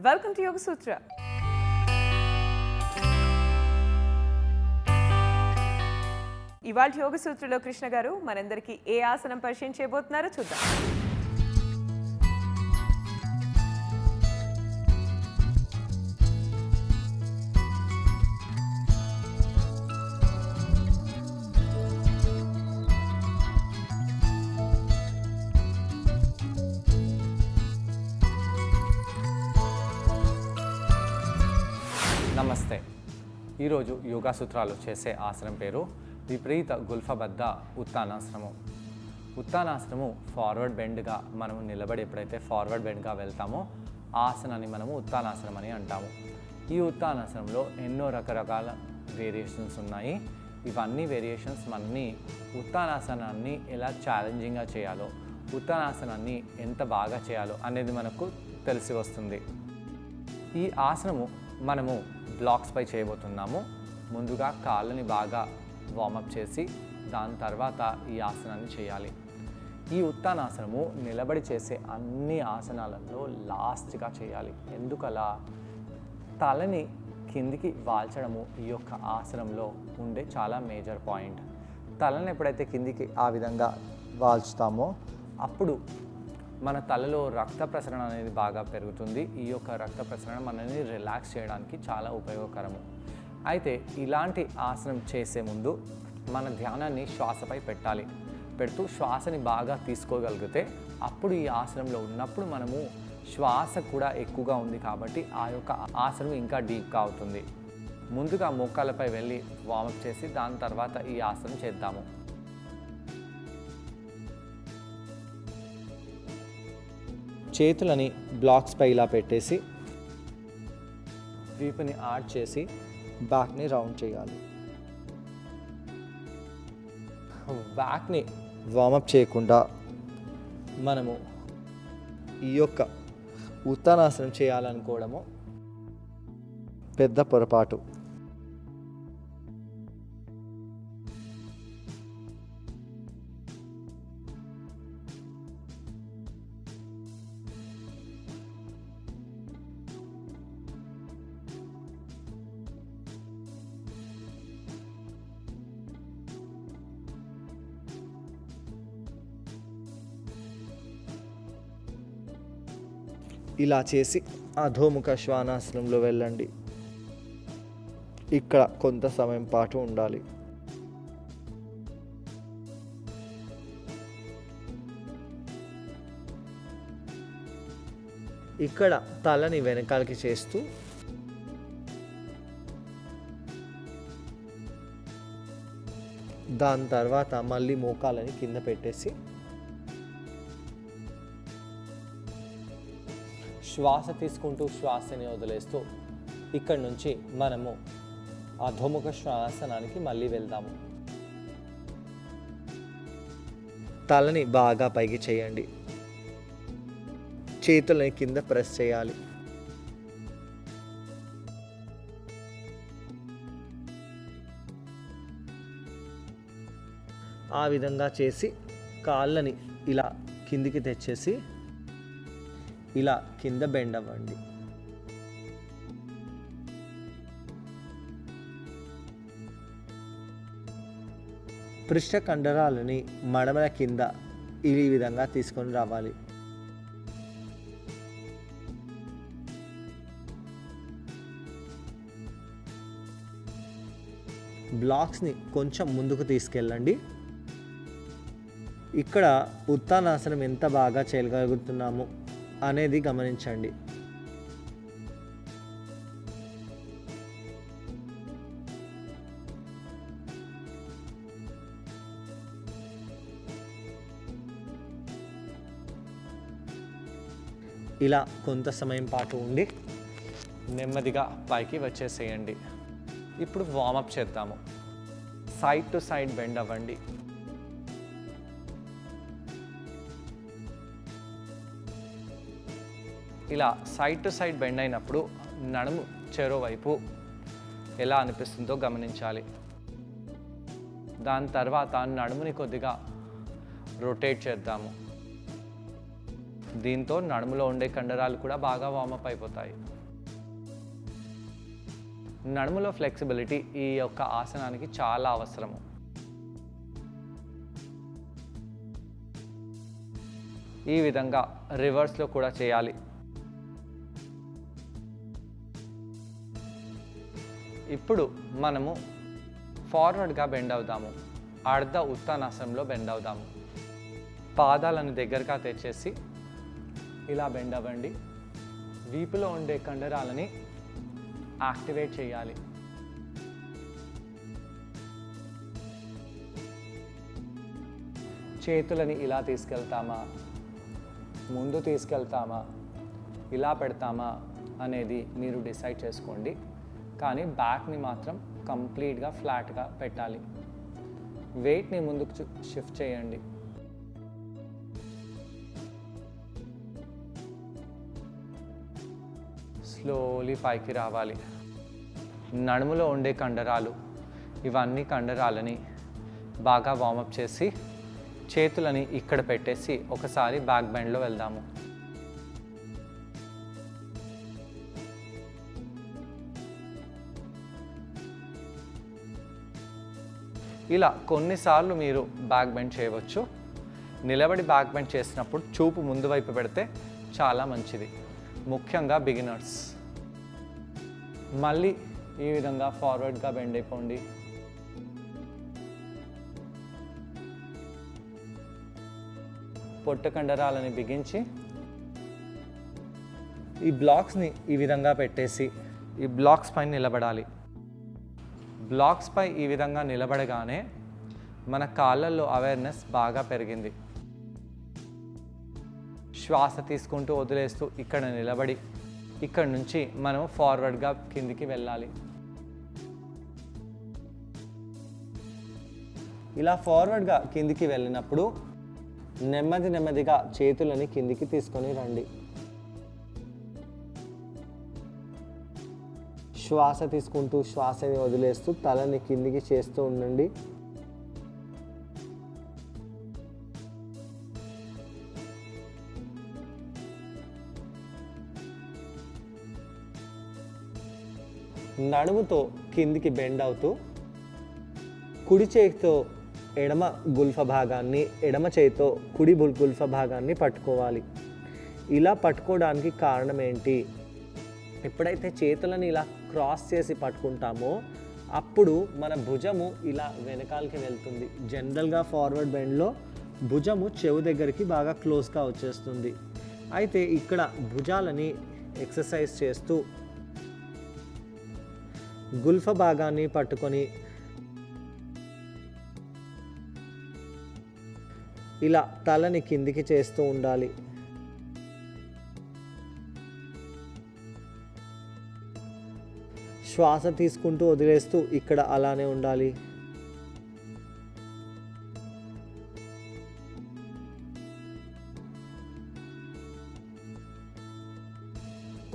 Welcome to యోగ సూత్ర. ఇవాళ యోగ సూత్రలో కృష్ణ గారు మనందరికీ ఏ ఆసనం పరిచయం చేయబోతున్నారో చూద్దాం. నమస్తే. ఈరోజు యోగా సూత్రాలు చేసే ఆసనం పేరు విపరీత గుల్ఫబద్ధ ఉత్తానాసనము. ఉత్తానాసనము ఫార్వర్డ్ బెండ్గా మనము నిలబడి ఎప్పుడైతే ఫార్వర్డ్ బెండ్గా వెళ్తామో ఆసనాన్ని మనము ఉత్తానాసనం అని అంటాము. ఈ ఉత్తానాసనంలో ఎన్నో రకరకాల వేరియేషన్స్ ఉన్నాయి. ఇవన్నీ వేరియేషన్స్ మనని ఉత్తానాసనాన్ని ఎలా ఛాలెంజింగ్గా చేయాలో, ఉత్తానాసనాన్ని ఎంత బాగా చేయాలో అనేది మనకు తెలిసి వస్తుంది. ఈ ఆసనము మనము బ్లాక్స్ పై చేయబోతున్నాము. ముందుగా కాళ్ళని బాగా వార్మప్ చేసి దాని తర్వాత ఈ ఆసనాన్ని చేయాలి. ఈ ఉత్తానాసనము నిలబడి చేసే అన్ని ఆసనాలలో లాస్ట్గా చేయాలి. ఎందుకలా? తలని కిందికి వాల్చడము ఈ యొక్క ఆసనంలో ఉండే చాలా మేజర్ పాయింట్. తలని ఎప్పుడైతే కిందికి ఆ విధంగా వాల్చుతామో అప్పుడు మన తలలో రక్త ప్రసరణ అనేది బాగా పెరుగుతుంది. ఈ యొక్క రక్త ప్రసరణ మనల్ని రిలాక్స్ చేయడానికి చాలా ఉపయోగకరము. అయితే ఇలాంటి ఆసనం చేసే ముందు మన ధ్యానాన్ని శ్వాసపై పెట్టాలి. పెడుతూ శ్వాసని బాగా తీసుకోగలిగితే అప్పుడు ఈ ఆసనంలో ఉన్నప్పుడు మనము శ్వాస కూడా ఎక్కువగా ఉంది కాబట్టి ఆ యొక్క ఆసనం ఇంకా డీప్గా అవుతుంది. ముందుగా మోకాళ్ళపై వెళ్ళి వార్మప్ చేసి దాని తర్వాత ఈ ఆసనం చేద్దాము. చేతులని బ్లాక్స్పై ఇలా పెట్టేసి వీపుని ఆడ్ చేసి బ్యాక్ని రౌండ్ చేయాలి. బ్యాక్ని వార్మప్ చేయకుండా మనము ఈ యొక్క ఉత్తానాసనం చేయాలనుకోవడము పెద్ద పొరపాటు. ఇలా చేసి అధోముఖ శ్వానాసనంలో వెళ్ళండి. ఇక్కడ కొంత సమయం పాటు ఉండాలి. ఇక్కడ తలని వెనకాలకి చేస్తూ దాని తర్వాత మళ్ళీ మోకాలని కింద పెట్టేసి శ్వాస తీసుకుంటూ శ్వాసని వదిలేస్తూ ఇక్కడి నుంచి మనము అధోముఖ శ్వాసనానికి మళ్ళీ వెళ్దాము. తలని బాగా పైకి చేయండి. చేతులని కింద ప్రెస్ చేయాలి. ఆ విధంగా చేసి కాళ్ళని ఇలా కిందికి తెచ్చేసి ఇలా కింద బెండ్ అవ్వండి. పృష్ఠ కండరాలని మడమల కింద ఈ విధంగా తీసుకొని రావాలి. బ్లాక్స్ని కొంచెం ముందుకు తీసుకెళ్ళండి. ఇక్కడ ఉత్తానాసనం ఎంత బాగా చేయగలుగుతున్నాము అనేది గమనించండి. ఇలా కొంత సమయం పాటు ఉండి నెమ్మదిగా పైకి వచ్చేసేయండి. ఇప్పుడు వార్మప్ చేద్దాము. సైడ్ టు సైడ్ బెండ్ అవ్వండి. ఇలా సైడ్ టు సైడ్ బెండ్ అయినప్పుడు నడుము చెరో వైపు ఎలా అనిపిస్తుందో గమనించాలి. దాని తర్వాత నడుముని కొద్దిగా రొటేట్ చేద్దాము. దీంతో నడుములో ఉండే కండరాలు కూడా బాగా వార్మప్ అయిపోతాయి. నడుములో ఫ్లెక్సిబిలిటీ ఈ యొక్క ఆసనానికి చాలా అవసరము. ఈ విధంగా రివర్స్లో కూడా చేయాలి. ఇప్పుడు మనము ఫార్వర్డ్గా బెండ్ అవుదాము. అర్ధ ఉత్తానాసనంలో బెండ్ అవుదాము. పాదాలను దగ్గరగా తెచ్చేసి ఇలా బెండ్ అవ్వండి. వీపులో ఉండే కండరాలని యాక్టివేట్ చేయాలి. చేతులని ఇలా తీసుకెళ్తామా, ముందు తీసుకెళ్తామా, ఇలా పెడతామా అనేది మీరు డిసైడ్ చేసుకోండి. కానీ బ్యాక్ని మాత్రం కంప్లీట్గా ఫ్లాట్గా పెట్టాలి. వెయిట్ని ముందుకు షిఫ్ట్ చేయండి. స్లోలీ పైకి రావాలి. నడుములో ఉండే కండరాలు, ఇవన్నీ కండరాలని బాగా వార్మప్ చేసి చేతులని ఇక్కడ పెట్టేసి ఒకసారి బ్యాక్ బెండ్లో వెళ్దాము. ఇలా కొన్నిసార్లు మీరు బ్యాక్ బెండ్ చేయవచ్చు. నిలబడి బ్యాక్ బెండ్ చేసినప్పుడు చూపు ముందు వైపు పెడితే చాలా మంచిది, ముఖ్యంగా బిగినర్స్. మళ్ళీ ఈ విధంగా ఫార్వర్డ్గా బెండ్ అయిపోండి. పొట్ట కండరాలని బిగించి ఈ బ్లాక్స్ని ఈ విధంగా పెట్టేసి ఈ బ్లాక్స్ పైన నిలబడాలి. బ్లాక్స్ పై ఈ విధంగా నిలబడగానే మన కాళ్ళల్లో అవేర్నెస్ బాగా పెరిగింది. శ్వాస తీసుకుంటూ వదిలేస్తూ ఇక్కడ నిలబడి ఇక్కడ నుంచి మనం ఫార్వర్డ్గా కిందికి వెళ్ళాలి. ఇలా ఫార్వర్డ్గా కిందికి వెళ్ళినప్పుడు నెమ్మదిగా చేతులని కిందికి తీసుకొని రండి. శ్వాస తీసుకుంటూ శ్వాసని వదిలేస్తూ తలని కిందికి చేస్తూ ఉండండి. నడుముతో కిందికి బెండ్ అవుతూ కుడి చేతితో ఎడమ గుల్ఫ భాగాన్ని, ఎడమ చేతితో కుడి గుల్ఫ భాగాన్ని పట్టుకోవాలి. ఇలా పట్టుకోవడానికి కారణం ఏంటి? ఎప్పుడైతే చేతులను ఇలా క్రాస్ చేసి పట్టుకుంటామో అప్పుడు మన భుజము ఇలా వెనకాలకి వెళ్తుంది. జనరల్గా ఫార్వర్డ్ బెండ్లో భుజము చెవు దగ్గరికి బాగా క్లోజ్గా వచ్చేస్తుంది. అయితే ఇక్కడ భుజాలని ఎక్సర్సైజ్ చేస్తూ గుల్ఫ భాగాన్ని పట్టుకొని ఇలా తలని కిందికి చేస్తూ ఉండాలి. శ్వాస తీసుకుంటూ వదిలేస్తూ ఇక్కడ అలానే ఉండాలి.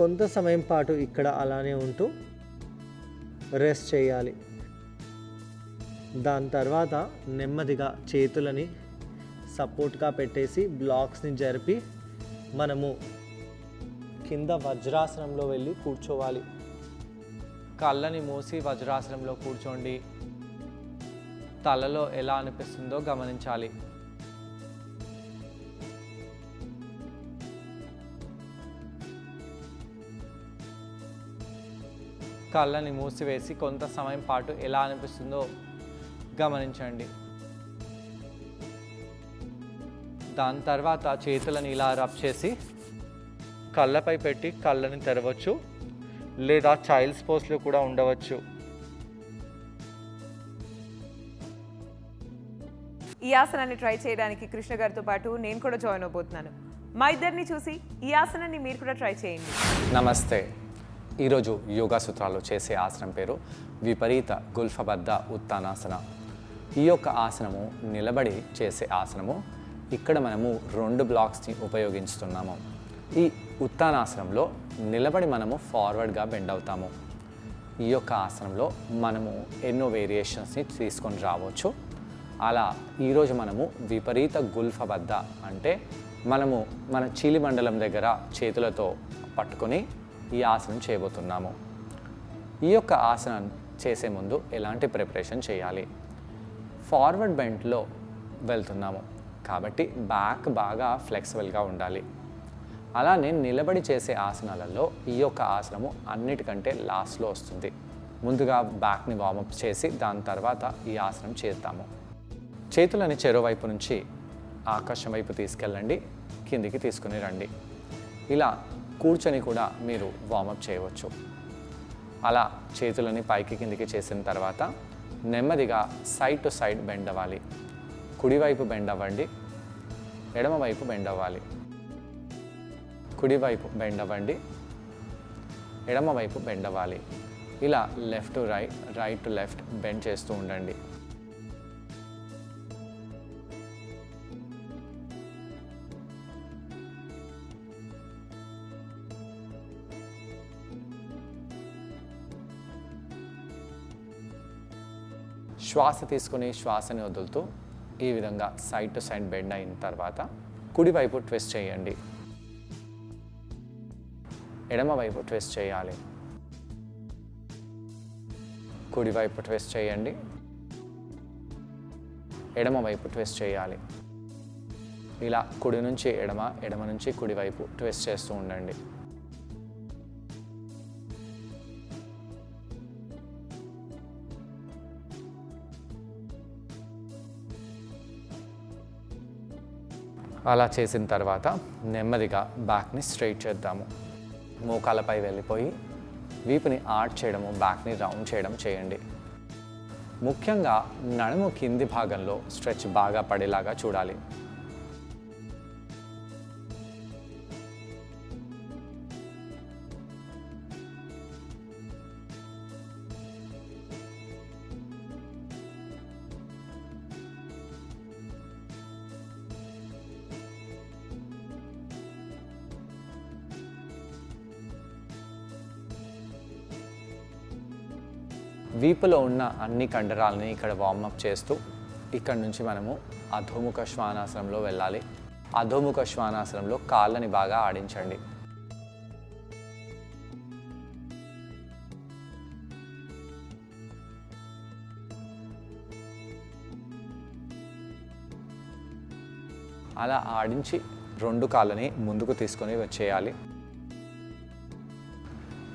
కొంత సమయం పాటు ఇక్కడ అలానే ఉంటూ రెస్ట్ చేయాలి. దాని తర్వాత నెమ్మదిగా చేతులని సపోర్ట్గా పెట్టేసి బ్లాక్స్ని జరిపి మనము కింద వజ్రాసనంలో వెళ్ళి కూర్చోవాలి. కళ్ళని మూసి వజ్రాసనంలో కూర్చోండి. తలలో ఎలా అనిపిస్తుందో గమనించాలి. కళ్ళని మూసివేసి కొంత సమయం పాటు ఎలా అనిపిస్తుందో గమనించండి. దాని తర్వాత చేతులను ఇలా రబ్ చేసి కళ్ళపై పెట్టి కళ్ళని తెరవచ్చు, లేదా చైల్డ్స్ పోస్లో కూడా ఉండవచ్చు. ఈ ఆసనాన్ని ట్రై చేయడానికి కృష్ణ గారితో పాటు నేను కూడా జాయిన్ అవబోతున్నాను. మా ఇద్దరిని చూసి ఈ ఆసనాన్ని మీరు కూడా ట్రై చేయండి. నమస్తే. ఈరోజు యోగా సూత్రాల్లో చేసే ఆసనం పేరు విపరీత గుల్ఫబద్ధ ఉత్తానాసన. ఈ యొక్క ఆసనము నిలబడి చేసే ఆసనము. ఇక్కడ మనము 2 బ్లాక్స్ని ఉపయోగిస్తున్నాము. ఈ ఉత్తానాసనంలో నిలబడి మనము ఫార్వర్డ్గా బెండ్ అవుతాము. ఈ యొక్క ఆసనంలో మనము ఎన్నో వేరియేషన్స్ని తీసుకొని రావచ్చు. అలా ఈరోజు మనము విపరీత గుల్ఫబద్ధ అంటే మనము మన చీలి మండలం దగ్గర చేతులతో పట్టుకొని ఈ ఆసనం చేయబోతున్నాము. ఈ యొక్క ఆసనం చేసే ముందు ఎలాంటి ప్రిపరేషన్ చేయాలి? ఫార్వర్డ్ బెండ్లో వెళ్తున్నాము కాబట్టి బ్యాక్ బాగా ఫ్లెక్సిబుల్గా ఉండాలి. అలానే నిలబడి చేసే ఆసనాలలో ఈ యొక్క ఆసనము అన్నిటికంటే లాస్ట్లో వస్తుంది. ముందుగా బ్యాక్ని వార్మప్ చేసి దాని తర్వాత ఈ ఆసనం చేద్దాము. చేతులని చెరోవైపు నుంచి ఆకాశం వైపు తీసుకెళ్ళండి, కిందికి తీసుకుని రండి. ఇలా కూర్చొని కూడా మీరు వార్మప్ చేయవచ్చు. అలా చేతులని పైకి కిందికి చేసిన తర్వాత నెమ్మదిగా సైడ్ టు సైడ్ బెండ్ అవ్వాలి. కుడివైపు బెండ్ అవ్వండి, ఎడమవైపు బెండ్ అవ్వాలి. కుడివైపు బెండ్ అవ్వండి, ఎడమవైపు బెండ్ అవ్వాలి. ఇలా left to right, right to left bend చేస్తూ ఉండండి. శ్వాస తీసుకుని శ్వాసని వదులుతూ ఈ విధంగా సైడ్ టు సైడ్ బెండ్ అయిన తర్వాత కుడివైపు ట్విస్ట్ చేయండి, ఎడమవైపు ట్విస్ట్ చేయాలి. కుడివైపు ట్విస్ట్ చేయండి, ఎడమవైపు ట్విస్ట్ చేయాలి. ఇలా కుడి నుంచి ఎడమ, ఎడమ నుంచి కుడివైపు ట్విస్ట్ చేస్తూ ఉండండి. అలా చేసిన తర్వాత నెమ్మదిగా బ్యాక్ని స్ట్రైట్ చేద్దాము. మోకాలపై వెళ్ళిపోయి వీపుని ఆర్చ్ చేయడము, బ్యాక్ని రౌండ్ చేయడం చేయండి. ముఖ్యంగా నడుము కింది భాగంలో స్ట్రెచ్ బాగా పడేలాగా చూడాలి. వీపులో ఉన్న అన్ని కండరాలని ఇక్కడ వార్మప్ చేస్తూ ఇక్కడ నుంచి మనము అధోముఖ శ్వానాసనంలో వెళ్ళాలి. అధోముఖ శ్వానాసనంలో కాళ్ళని బాగా ఆడించండి. అలా ఆడించి రెండు కాళ్ళని ముందుకు తీసుకొని వచ్చేయాలి.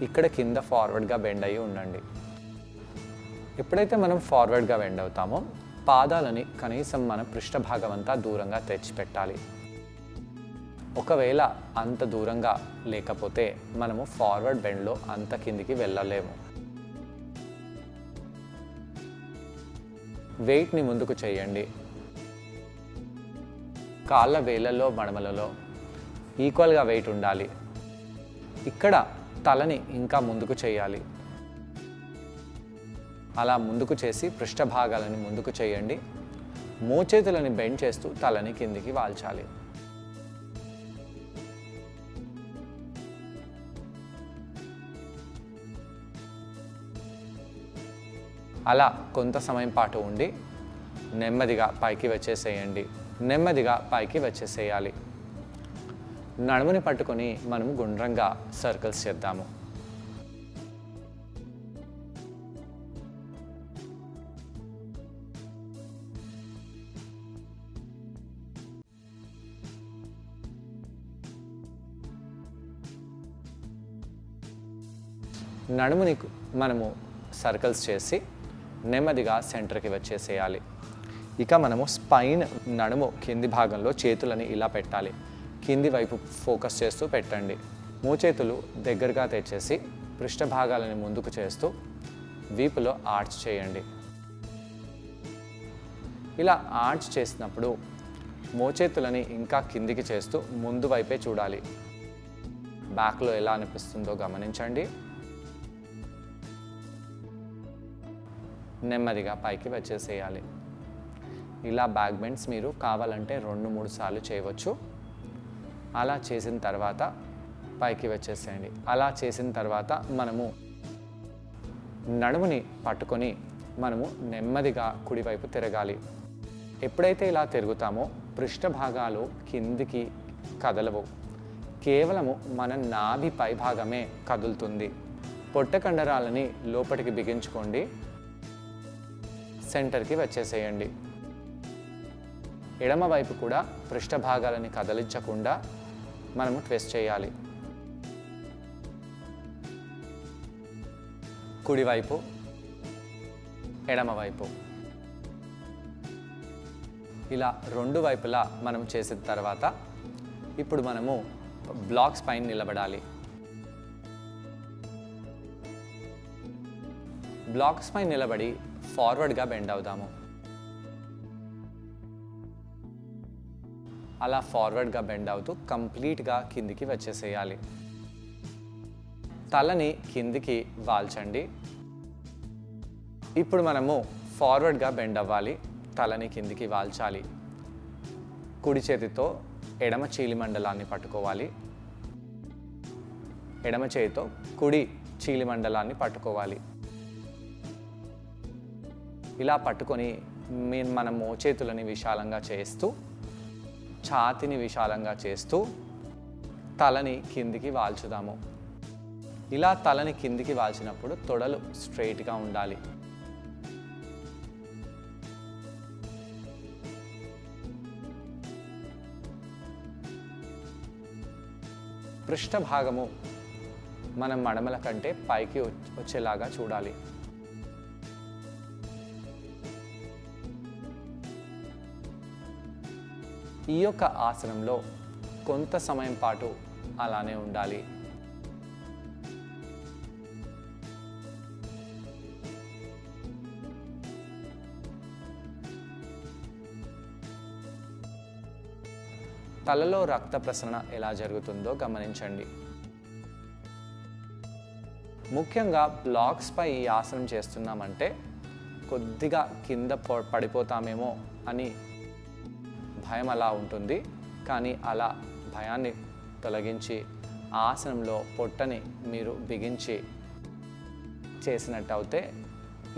ఇక్కడ కింద ఫార్వర్డ్గా బెండ్ అయ్యి ఉండండి. ఎప్పుడైతే మనం ఫార్వర్డ్గా బెండ్ అవుతామో పాదాలని కనీసం మన పృష్ఠభాగం అంతా దూరంగా తెచ్చిపెట్టాలి. ఒకవేళ అంత దూరంగా లేకపోతే మనము ఫార్వర్డ్ బెండ్లో అంత కిందికి వెళ్ళలేము. వెయిట్ని ముందుకు చేయండి. కాళ్ళ వేళ్ళల్లో, మడమలలో ఈక్వల్గా వెయిట్ ఉండాలి. ఇక్కడ తలని ఇంకా ముందుకు చేయాలి. అలా ముందుకు చేసి పృష్ఠభాగాలని ముందుకు చేయండి. మోచేతులని బెండ్ చేస్తూ తలని కిందికి వాల్చాలి. అలా కొంత సమయం పాటు ఉండి నెమ్మదిగా పైకి వచ్చేసేయండి. నెమ్మదిగా పైకి వచ్చేసేయాలి. నడుముని పట్టుకొని మనము గుండ్రంగా సర్కిల్స్ చేద్దాము. నడుముని మనము సర్కిల్స్ చేసి నెమ్మదిగా సెంటర్కి వచ్చేసేయాలి. ఇక మనము స్పైన్, నడుము కింది భాగంలో చేతులని ఇలా పెట్టాలి. కింది వైపు ఫోకస్ చేస్తూ పెట్టండి. మోచేతులు దగ్గరగా తెచ్చేసి పృష్ఠభాగాలని ముందుకు చేస్తూ వీపులో ఆర్చ్ చేయండి. ఇలా ఆర్చ్ చేసినప్పుడు మోచేతులని ఇంకా కిందికి చేస్తూ ముందు వైపే చూడాలి. బ్యాక్లో ఎలా అనిపిస్తుందో గమనించండి. నెమ్మదిగా పైకి వచ్చేసేయాలి. ఇలా బ్యాక్ బెండ్స్ మీరు కావాలంటే 2-3 సార్లు చేయవచ్చు. అలా చేసిన తర్వాత పైకి వచ్చేసేయండి. అలా చేసిన తర్వాత మనము నడుముని పట్టుకొని మనము నెమ్మదిగా కుడివైపు తిరగాలి. ఎప్పుడైతే ఇలా తిరుగుతామో పృష్ఠభాగాలు కిందికి కదలవు. కేవలము మన నాభి పై భాగమే కదులుతుంది. పొట్ట కండరాలని లోపలికి బిగించుకోండి, సెంటర్కి వచ్చేసేయండి. ఎడమ వైపు కూడా పృష్ఠ భాగాలని కదిలించకుండా మనము ట్విస్ట్ చేయాలి. కుడివైపు, ఎడమవైపు ఇలా రెండు వైపులా మనం చేసిన తర్వాత ఇప్పుడు మనము బ్లాక్స్ పైన నిలబడాలి. బ్లాక్స్ పైన నిలబడి ఫార్వర్డ్గా బెండ్ అవుదాము. అలా ఫార్వర్డ్గా బెండ్ అవుతూ కంప్లీట్గా కిందికి వచ్చేసేయాలి. తలని కిందికి వాల్చండి. ఇప్పుడు మనము ఫార్వర్డ్గా బెండ్ అవ్వాలి, తలని కిందికి వాల్చాలి. కుడి చేతితో ఎడమ చీలిమండలాన్ని పట్టుకోవాలి, ఎడమ చేతితో కుడి చీలిమండలాన్ని పట్టుకోవాలి. ఇలా పట్టుకొని మన మోచేతులని విశాలంగా చేస్తూ, ఛాతిని విశాలంగా చేస్తూ తలని కిందికి వాల్చుదాము. ఇలా తలని కిందికి వాల్చినప్పుడు తొడలు స్ట్రైట్గా ఉండాలి. పృష్ఠ భాగము మన మడమల కంటే పైకి వచ్చేలాగా చూడాలి. ఈ యొక్క ఆసనంలో కొంత సమయం పాటు అలానే ఉండాలి. తలలో రక్త ప్రసరణ ఎలా జరుగుతుందో గమనించండి. ముఖ్యంగా బ్లాక్స్ పై ఈ ఆసనం చేస్తున్నామంటే కొద్దిగా కింద పడిపోతామేమో అని భయం అలా ఉంటుంది. కానీ అలా భయాన్ని తొలగించి ఆసనంలో పొట్టని మీరు బిగించి చేసినట్టయితే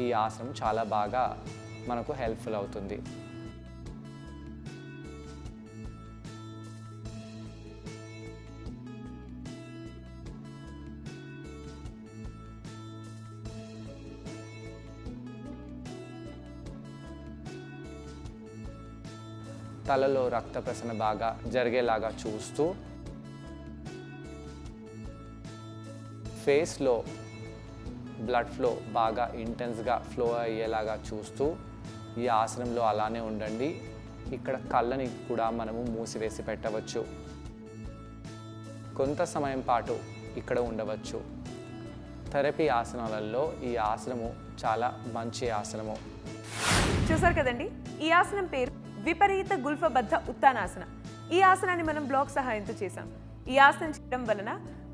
ఈ ఆసనం చాలా బాగా మనకు హెల్ప్ఫుల్ అవుతుంది. తలలో రక్త ప్రసరణ బాగా జరిగేలాగా చూస్తూ, ఫేస్లో బ్లడ్ ఫ్లో బాగా ఇంటెన్స్గా ఫ్లో అయ్యేలాగా చూస్తూ ఈ ఆసనంలో అలానే ఉండండి. ఇక్కడ కళ్ళని కూడా మనము మూసివేసి పెట్టవచ్చు. కొంత సమయం పాటు ఇక్కడ ఉండవచ్చు. థెరపీ ఆసనాలలో ఈ ఆసనము చాలా మంచి ఆసనము. చూసారు కదండి, ఈ ఆసనం పేరు విపరీత గుల్ఫబద్ధ ఉత్తానాసన. ఈ ఆసనాన్ని మనం బ్లాక్ సహాయంతో చేసాం. ఈ ఆసనం చేయడం వలన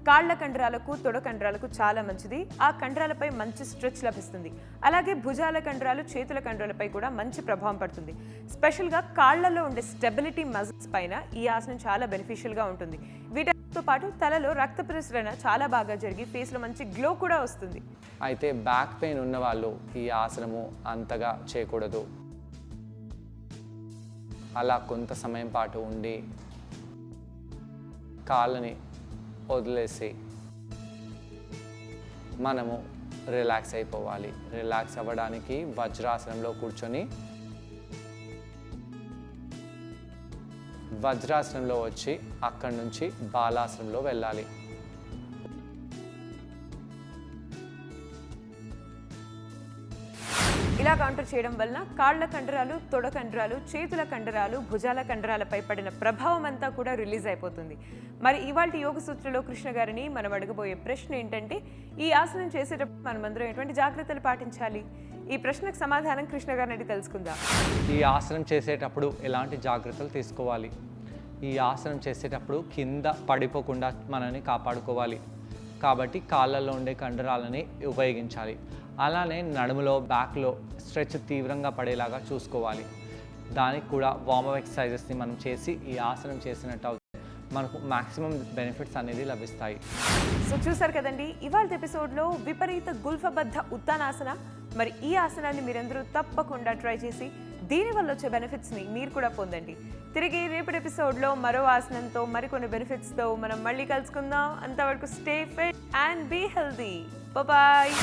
కాళ్ళ కండరాలకు, తొడ కండరాలకు చాలా మంచిది. ఆ కండరాలపై మంచి స్ట్రెచ్ లభిస్తుంది. అలాగే భుజాల కండరాలు, చేతుల కండరాలపై కూడా మంచి ప్రభావం పడుతుంది. స్పెషల్గా కాళ్లలో ఉండే స్టెబిలిటీ మజిల్స్ పైన ఈ ఆసనం చాలా బెనిఫిషియల్గా ఉంటుంది. వీటితో పాటు తలలో రక్త ప్రసరణ చాలా బాగా జరిగి ఫేస్లో మంచి గ్లో కూడా వస్తుంది. అయితే బ్యాక్ పెయిన్ ఉన్న వాళ్ళు ఈ ఆసనము అంతగా చేయకూడదు. అలా కొంత సమయం పాటు ఉండి కాళ్ళని వదిలేసి మనము రిలాక్స్ అయిపోవాలి. రిలాక్స్ అవ్వడానికి వజ్రాసనంలో కూర్చొని వజ్రాసనంలో వచ్చి అక్కడి నుంచి బాలాసనంలో వెళ్ళాలి. ఇలా కౌంటర్ చేయడం వలన కాళ్ల కండరాలు, తొడ కండరాలు, చేతుల కండరాలు, భుజాల కండరాలపై పడిన ప్రభావం అంతా కూడా రిలీజ్ అయిపోతుంది. మరి ఇవాళ యోగ సూత్రలో కృష్ణ గారిని మనం అడగబోయే ప్రశ్న ఏంటంటే, ఈ ఆసనం చేసేటప్పుడు మనమందరం ఎటువంటి జాగ్రత్తలు పాటించాలి? ఈ ప్రశ్నకు సమాధానం కృష్ణ గారిని అడిగి తెలుసుకుందాం. ఈ ఆసనం చేసేటప్పుడు ఎలాంటి జాగ్రత్తలు తీసుకోవాలి? ఈ ఆసనం చేసేటప్పుడు కింద పడిపోకుండా మనని కాపాడుకోవాలి. కాబట్టి కాళ్ళల్లో ఉండే కండరాలని ఉపయోగించాలి. అలానే నడుములో, బ్యాక్లో స్ట్రెచ్ తీవ్రంగా పడేలాగా చూసుకోవాలి. దానికి కూడా వార్మప్ ఎక్సర్సైజెస్ని మనం చేసి ఈ ఆసనం చేసినట్టు అవుతే మనకు మ్యాక్సిమం బెనిఫిట్స్ అనేది లభిస్తాయి. సో చూసారు కదండి, ఇవాళ ఎపిసోడ్లో విపరీత గుల్ఫబద్ధ ఉత్తానాసన. మరి ఈ ఆసనాన్ని మీరందరూ తప్పకుండా ట్రై చేసి దీనివల్ల వచ్చే బెనిఫిట్స్ని మీరు కూడా పొందండి. తిరిగి రేపటి ఎపిసోడ్లో మరో ఆసనంతో, మరికొన్ని బెనిఫిట్స్తో మనం మళ్ళీ కలుసుకుందాం. అంతవరకు stay fit and be healthy. Bye.